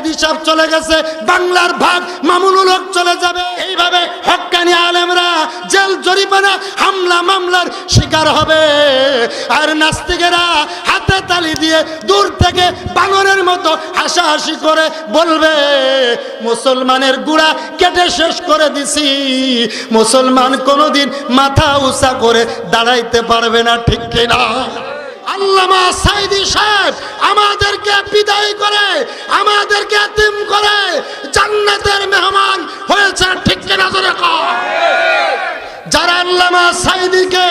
সাইদি সাহেব চলে গেছে, বাংলার ভাগ মামুনুল হক চলে যাবে। এইভাবে হক্কানি আলেমরা জেল জরিমানা হামলা মামলার শিকার হবে, আর নাস্তিকেরা হাতে তালি দিয়ে দূর থেকে বানরের মতো হাসাহাসি করে বলবে মুসলমানের গুড়া কেটে শেষ করে দিছি। মুসলমান কোনোদিন মাথা উঁচা করে দাঁড়াইতে পারবে না, ঠিক কিনা? আল্লামা সাইদি সাহেব আমাদেরকে বিদায় করে, আমাদেরকে এতিম করে জান্নাতের মেহমান হয়েছে, ঠিক কিনা? যারা আল্লামা সাইদিকে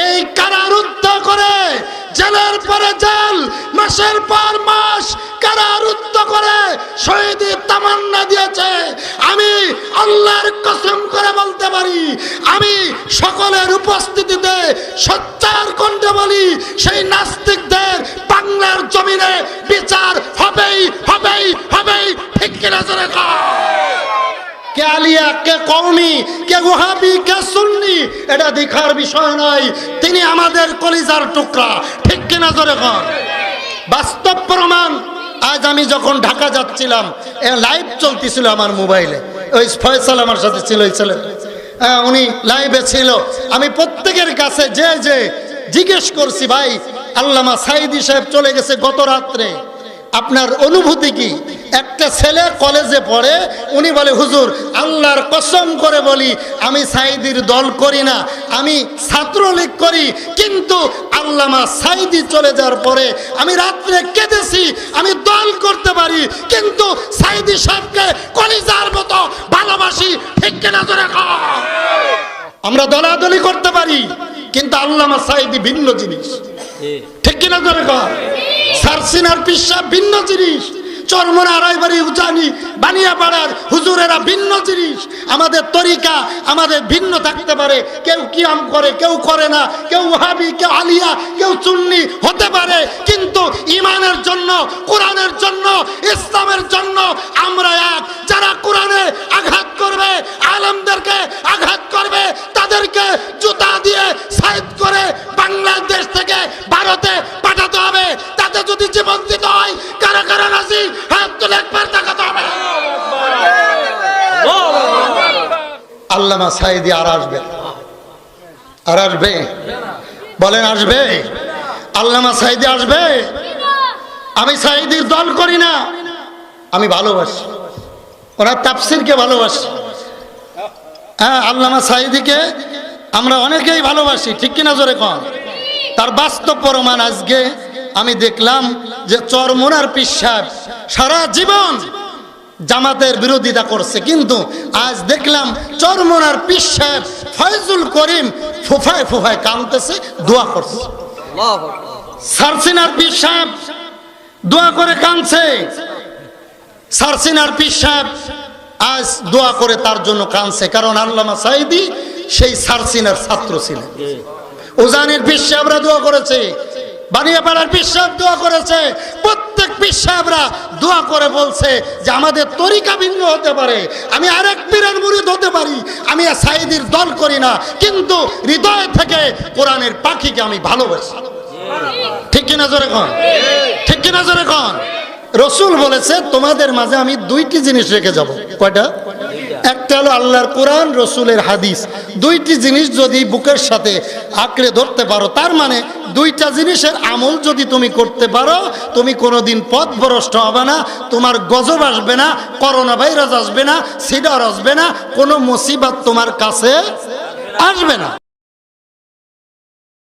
এই কারারুদ্ধ করে জেলের পরে জেল, মাসের পর মাস কারারুদ্ধ করে শহীদের তামান্না দিয়েছে, আমি আল্লাহর কসম করে বলতে পারি, আমি সকলের উপস্থিতিতে সচ্চার কণ্ঠে বলি, সেই নাস্তিকদের বাংলার জমিনে বিচার হবেই হবেই হবেই, ঠিক কিনা? জোরে কও। কে আলিয়া, কে কওমি, কে ওহাবি, কে সুন্নি, এটা দেখার বিষয় নয়। তিনি আমাদের কলিজার টুকরা, ঠিক কিনা? জোরে কর। বাস্তব প্রমাণ। আজ আমি যখন ঢাকা যাচ্ছিলাম, লাইভ চলতেছিল আমার মোবাইলে, ওই ফয়সাল আমার সাথে ছিল, ওই ছেলে উনি লাইভে ছিল। আমি প্রত্যেকের কাছে যে জিজ্ঞেস করছি, ভাই আল্লামা সাইদি সাহেব চলে গেছে গত রাত্রে, আপনার অনুভূতি কি? একটা ছেলে কলেজে পড়ে, উনি বলে হুজুর আল্লাহর কসম করে বলি আমি সাইদির দল করি না, আমি ছাত্রলীগ করি, কিন্তু আল্লামা সাইদি চলে যাওয়ার পরে আমি রাত্রে কেঁদেছি। আমি দল করতে পারি, কিন্তু সাইদি সাহেবকে কলিজার মতো ভালোবাসি, ঠিক কিনা? জোরে কও। আমরা দলাদলি করতে পারি, কিন্তু আল্লামা সাইদি ভিন্ন জিনিস, ঠিক কিনা? জোরে কও। সারসিনার পিসাব ভিন্ন জিনিস, চরমোনা আড়াইবাড়ি উজানি বানিয়াপাড়ার হুজুরেরা ভিন্ন জিনিস। আমাদের তরিকা আমাদের ভিন্ন থাকতে পারে, কেউ কিয়াম করে, কেউ করে না, কেউ ওয়াহাবি, কেউ আলিয়া, কেউ সুন্নি হতে পারে, কিন্তু ইমানের জন্য, কোরআনের জন্য, ইসলামের জন্য আমরা এক। যারা কোরআনে আঘাত করবে, আলেমদেরকে আঘাত করবে, তাদেরকে জুতা দিয়ে সাইদ করে বাংলাদেশ থেকে ভারতে পাঠাতে হবে। তাতে যদি জীবন দিতে হয়, কারা কারা রাজি হাত তুলে একবার দেখাতে হবে। আল্লামা সাইদি আর আসবে, আর আসবে, বলেন আসবে? আল্লামা সাইদি আসবে। আমি সাইদির দল করি না, আমি ভালোবাসি, ওনার তাফসিরকে ভালোবাসি। হ্যাঁ, আল্লামা সাইদিকে আমরা অনেকেই ভালোবাসি, ঠিক কিনা? জোরে কন। তার বাস্তব প্রমাণ আজকে আমি দেখলাম যে চরমোনার পীর সাহেব সারা জীবন জামাতের বিরোধিতা করছে, কিন্তু আজ দেখলাম চরমোনার পীর সাহেব ফয়জুল করিম ফুফায় ফুফায় কাঁদতেছে, দোয়া করছে। সারসিনার পীর সাহেব দোয়া করে কাঁদছে, সারসিনার পীর সাহেব আজ দোয়া করে তার জন্য কাঁদছে, কারণ আল্লামা সাইদি সেই সারসিনার ছাত্র ছিলেন। উজানির পীর সাহেবরা দোয়া করেছে, বানিয়াপাড়ার পীর সাহেব দোয়া করেছে, প্রত্যেক পীর সাহেবরা দোয়া করে বলছে যে আমাদের তরিকা ভিন্ন হতে পারে, আমি আরেক পীরের মুরিদ হতে পারি, আমি সাইদির দল করি না, কিন্তু হৃদয় থেকে কোরআনের পাখিকে আমি ভালোবাসি, ঠিক কিনা? জোরে কন, ঠিক কিনা? জোরে কন। রসুল বলেছে তোমাদের মাঝে আমি দুইটি জিনিস রেখে যাব। কয়টা? একটা হলো আল্লাহর কোরআন, রসুলের হাদিস। দুইটি জিনিস যদি বুকের সাথে আঁকড়ে ধরতে পারো, তার মানে দুইটা জিনিসের আমল যদি তুমি করতে পারো, তুমি কোনোদিন পথভ্রষ্ট হবে না, তোমার গজব আসবে না, করোনা ভাইরাস আসবে না, সিডার আসবে না, কোনো মুসিবত তোমার কাছে আসবে না।